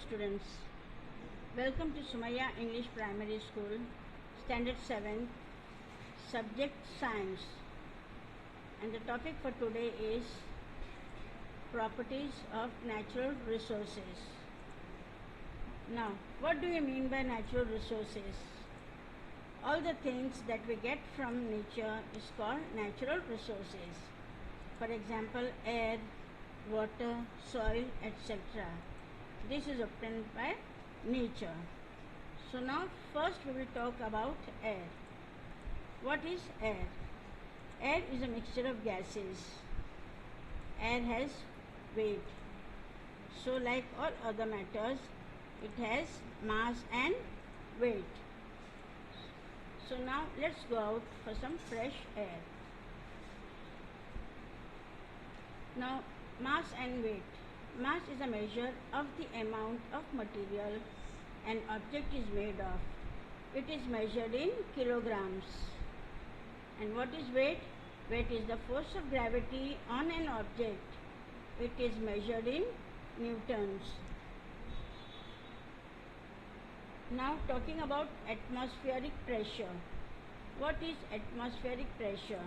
students, welcome to Sumaya English Primary School, Standard 7, Subject Science, and the topic for today is Properties of Natural Resources. Now, what do you mean by natural resources? All the things that we get from nature is called natural resources. For example, air, water, soil, etc. This is obtained by nature. So now first we will talk about air. What is air? Air is a mixture of gases. Air has weight. So like all other matters, it has mass and weight. So now let's go out for some fresh air. Now mass and weight. Mass is a measure of the amount of material an object is made of. It is measured in kilograms. And what is weight? Weight is the force of gravity on an object. It is measured in newtons. Now talking about atmospheric pressure. What is atmospheric pressure?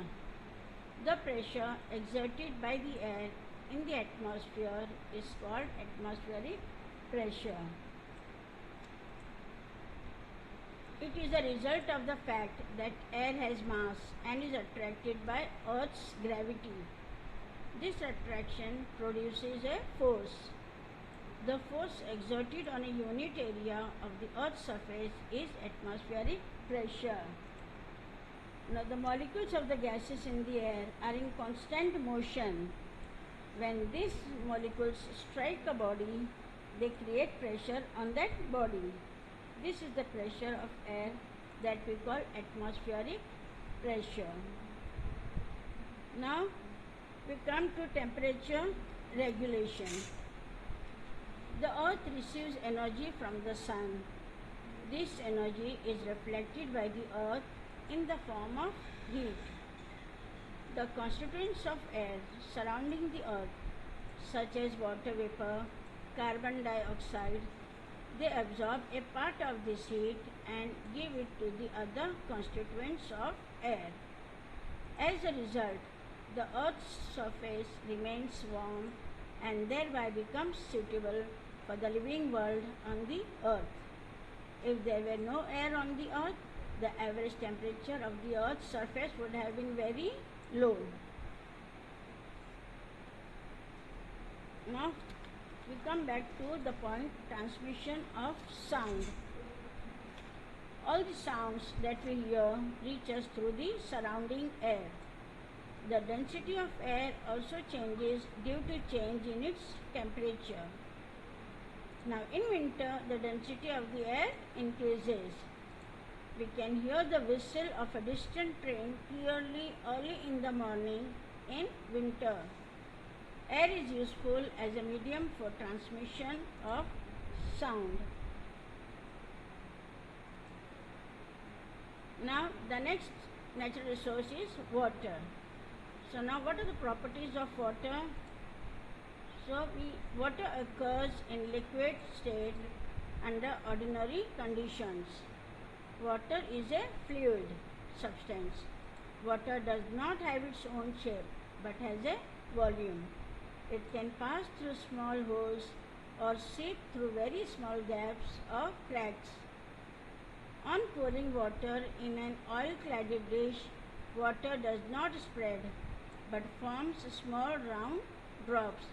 The pressure exerted by the air in the atmosphere is called atmospheric pressure. It is a result of the fact that air has mass and is attracted by Earth's gravity. This attraction produces a force. The force exerted on a unit area of the Earth's surface is atmospheric pressure. Now the molecules of the gases in the air are in constant motion. When these molecules strike a body, they create pressure on that body. This is the pressure of air that we call atmospheric pressure. Now we come to temperature regulation. The earth receives energy from the sun. This energy is reflected by the earth in the form of heat. The constituents of air surrounding the earth, such as water vapor, carbon dioxide, they absorb a part of this heat and give it to the other constituents of air. As a result, the earth's surface remains warm and thereby becomes suitable for the living world on the earth. If there were no air on the earth, the average temperature of the earth's surface would have been very low. Now we come back to the point transmission of sound. All the sounds that we hear reach us through the surrounding air. The density of air also changes due to change in its temperature. Now in winter, the density of the air increases. We can hear the whistle of a distant train clearly early in the morning in winter. Air is useful as a medium for transmission of sound. Now the next natural resource is water. So now what are the properties of water? So water occurs in liquid state under ordinary conditions. Water is a fluid substance. Water does not have its own shape but has a volume. It can pass through small holes or seep through very small gaps or cracks. On pouring water in an oil-cladded dish, water does not spread but forms small round drops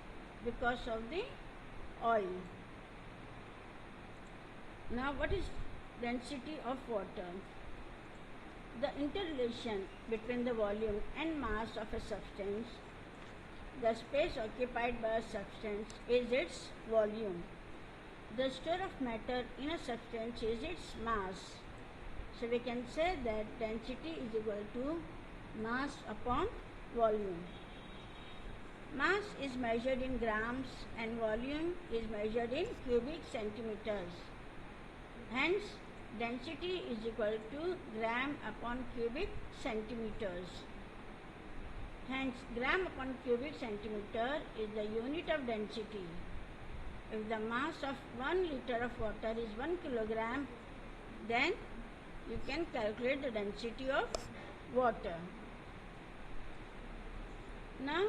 because of the oil. Now what is density of water? The interrelation between the volume and mass of a substance, the space occupied by a substance, is its volume. The stir of matter in a substance is its mass. So we can say that density is equal to mass upon volume. Mass is measured in grams and volume is measured in cubic centimeters. Hence, density is equal to gram upon cubic centimeters. Hence, gram upon cubic centimeter is the unit of density. If the mass of 1 liter of water is 1 kilogram, then you can calculate the density of water. Now,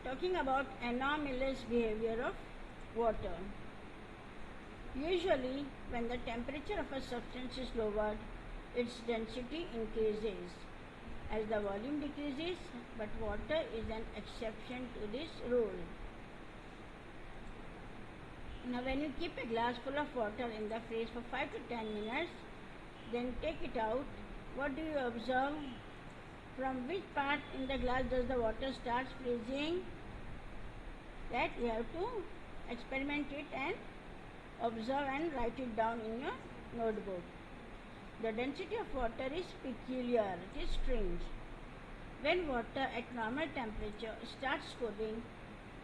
talking about anomalous behavior of water. Usually, when the temperature of a substance is lowered, its density increases as the volume decreases, but water is an exception to this rule. Now, when you keep a glass full of water in the fridge for 5 to 10 minutes, then take it out, what do you observe? From which part in the glass does the water start freezing? That you have to experiment it and observe and write it down in your notebook. The density of water is peculiar, it is strange. When water at normal temperature starts cooling,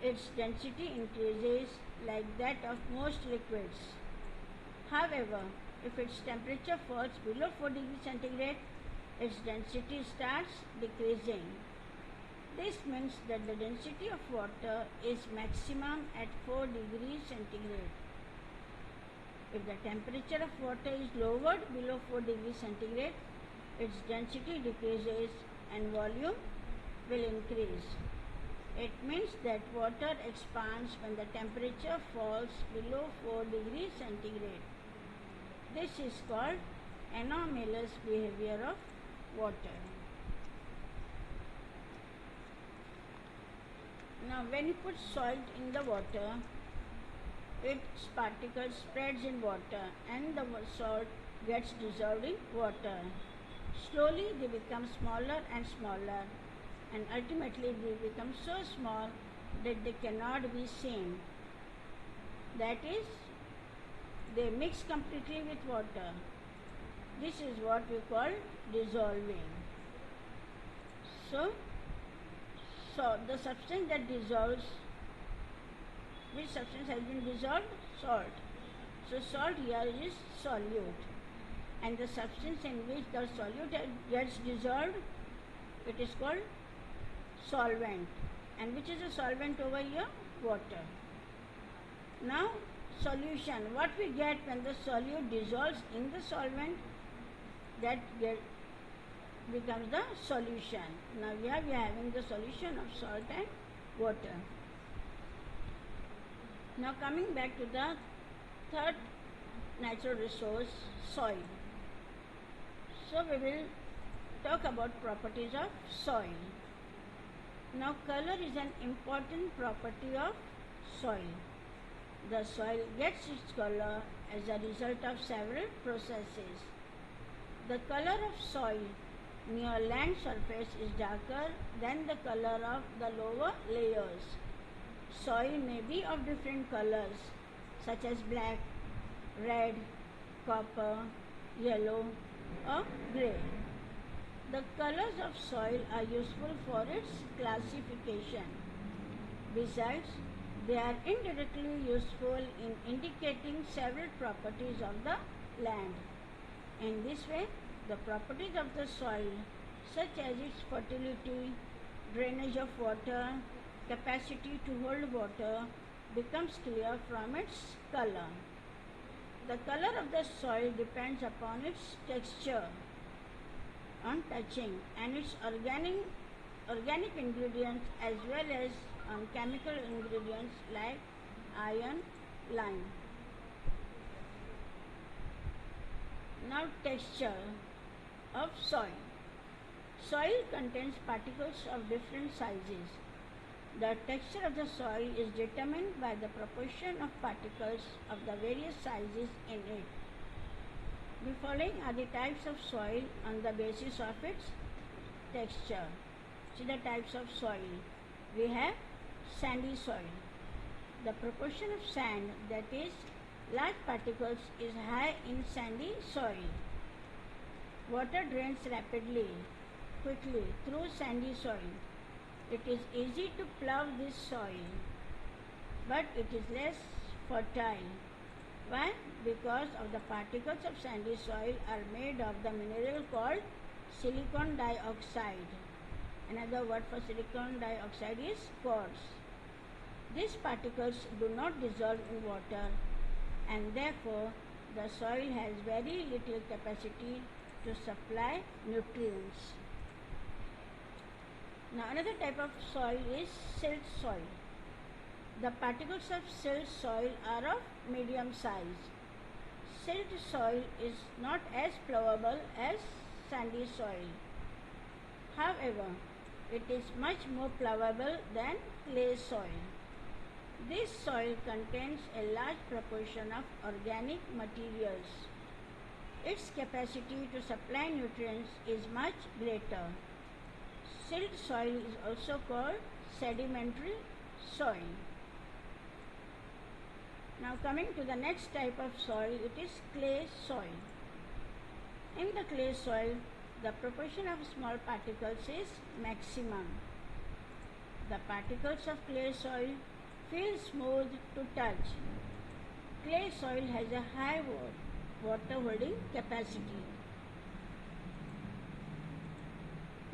its density increases like that of most liquids. However, if its temperature falls below 4 degrees centigrade, its density starts decreasing. This means that the density of water is maximum at 4 degrees centigrade. If the temperature of water is lowered below 4 degrees centigrade, its density decreases and volume will increase. It means that water expands when the temperature falls below 4 degrees centigrade. This is called anomalous behavior of water. Now, when you put salt in the water, its particles spreads in water and the salt gets dissolved in water. Slowly they become smaller and smaller, and ultimately they become so small that they cannot be seen. That is, they mix completely with water. This is what we call dissolving. So the substance that dissolves, which substance has been dissolved? Salt. So salt here is solute, and the substance in which the solute gets dissolved, it is called solvent. And which is a solvent over here? Water. Now, solution. What we get when the solute dissolves in the solvent, that becomes the solution. Now we are having the solution of salt and water. Now coming back to the third natural resource, soil. So we will talk about properties of soil. Now color is an important property of soil. The soil gets its color as a result of several processes. The color of soil near land surface is darker than the color of the lower layers. Soil may be of different colors such as black, red, copper, yellow or grey. The colors of soil are useful for its classification. Besides, they are indirectly useful in indicating several properties of the land. In this way, the properties of the soil, such as its fertility, drainage of water, capacity to hold water, becomes clear from its color. The color of the soil depends upon its texture on touching and its organic ingredients as well as on chemical ingredients like iron, lime. Now, texture of soil. Soil contains particles of different sizes. The texture of the soil is determined by the proportion of particles of the various sizes in it. The following are the types of soil on the basis of its texture. See the types of soil. We have sandy soil. The proportion of sand, that is large particles, is high in sandy soil. Water drains quickly through sandy soil. It is easy to plough this soil, but it is less fertile. Why? Because of the particles of sandy soil are made of the mineral called silicon dioxide. Another word for silicon dioxide is quartz. These particles do not dissolve in water, and therefore the soil has very little capacity to supply nutrients. Now another type of soil is silt soil. The particles of silt soil are of medium size. Silt soil is not as plowable as sandy soil. However, it is much more plowable than clay soil. This soil contains a large proportion of organic materials. Its capacity to supply nutrients is much greater. Silt soil is also called sedimentary soil. Now coming to the next type of soil, it is clay soil. In the clay soil, the proportion of small particles is maximum. The particles of clay soil feel smooth to touch. Clay soil has a high water holding capacity.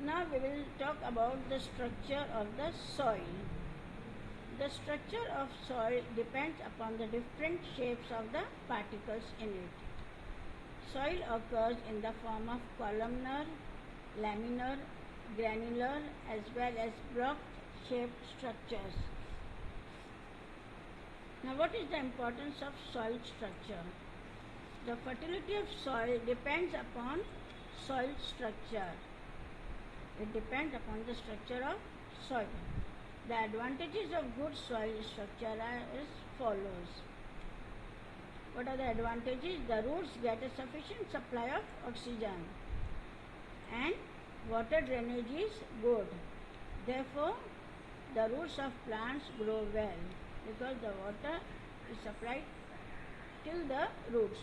Now we will talk about the structure of the soil. The structure of soil depends upon the different shapes of the particles in it. Soil occurs in the form of columnar, laminar, granular as well as block-shaped structures. Now what is the importance of soil structure? The fertility of soil depends upon soil structure. It depends upon the structure of soil. The advantages of good soil structure are as follows. What are the advantages? The roots get a sufficient supply of oxygen and water drainage is good. Therefore, the roots of plants grow well because the water is supplied till the roots.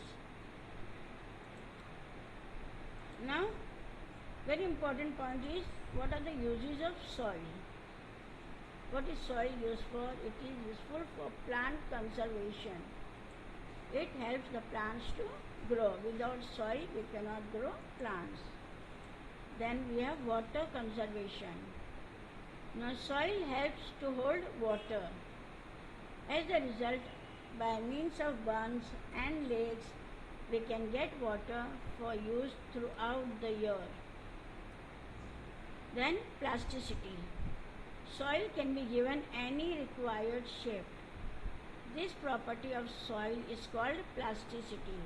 Now, very important point is what are the uses of soil? What is soil used for? It is useful for plant conservation. It helps the plants to grow. Without soil, we cannot grow plants. Then we have water conservation. Now, soil helps to hold water. As a result, by means of bunds and lakes, we can get water for use throughout the year. Then, plasticity. Soil can be given any required shape. This property of soil is called plasticity.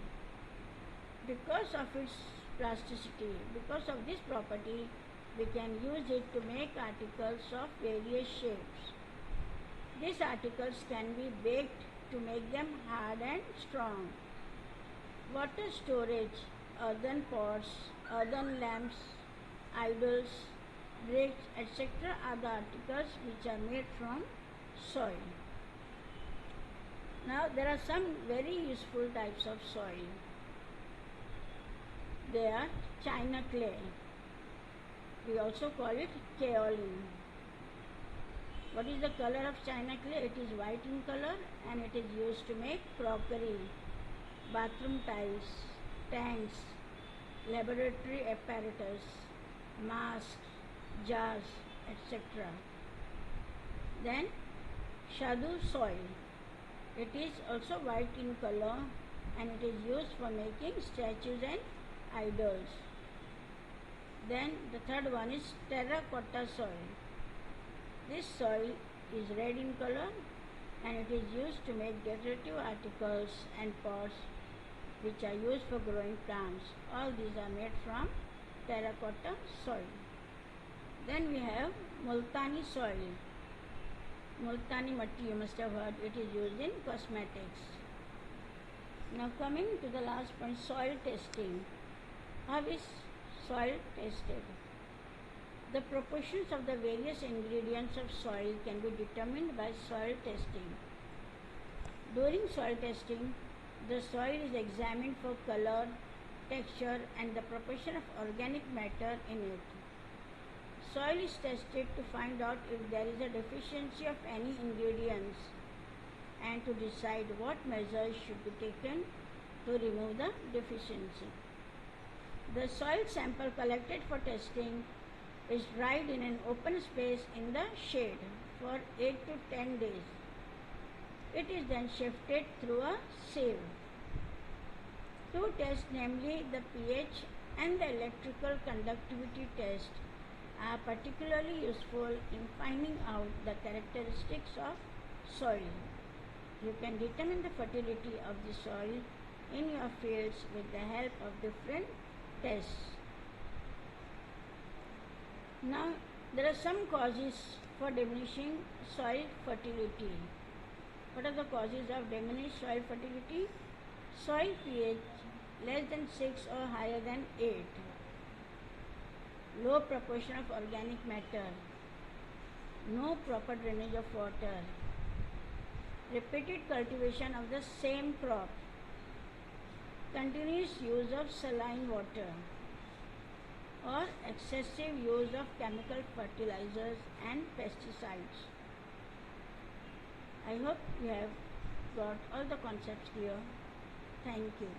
Because of its plasticity, because of this property, we can use it to make articles of various shapes. These articles can be baked to make them hard and strong. Water storage, earthen pots, earthen lamps, idols, bricks, etc. are the articles which are made from soil. Now there are some very useful types of soil. They are china clay. We also call it kaolin. What is the color of china clay? It is white in color and it is used to make crockery, bathroom tiles, tanks, laboratory apparatus, masks, jars, etc. Then shadu soil. It is also white in color and it is used for making statues and idols. Then the third one is terracotta soil. This soil is red in color and it is used to make decorative articles and pots which are used for growing plants. All these are made from terracotta soil. Then we have multani soil. Multani matti, you must have heard, it is used in cosmetics. Now coming to the last point, soil testing. How is soil tested? The proportions of the various ingredients of soil can be determined by soil testing. During soil testing, the soil is examined for color, texture and the proportion of organic matter in it. Soil is tested to find out if there is a deficiency of any ingredients and to decide what measures should be taken to remove the deficiency. The soil sample collected for testing is dried in an open space in the shade for 8 to 10 days. It is then shifted through a sieve. Two tests, namely the pH and the electrical conductivity test, are particularly useful in finding out the characteristics of soil. You can determine the fertility of the soil in your fields with the help of different tests. Now, there are some causes for diminishing soil fertility. What are the causes of diminished soil fertility? Soil pH less than 6 or higher than 8. Low proportion of organic matter. No proper drainage of water. Repeated cultivation of the same crop. Continuous use of saline water. Or excessive use of chemical fertilizers and pesticides. I hope you have got all the concepts clear. Thank you.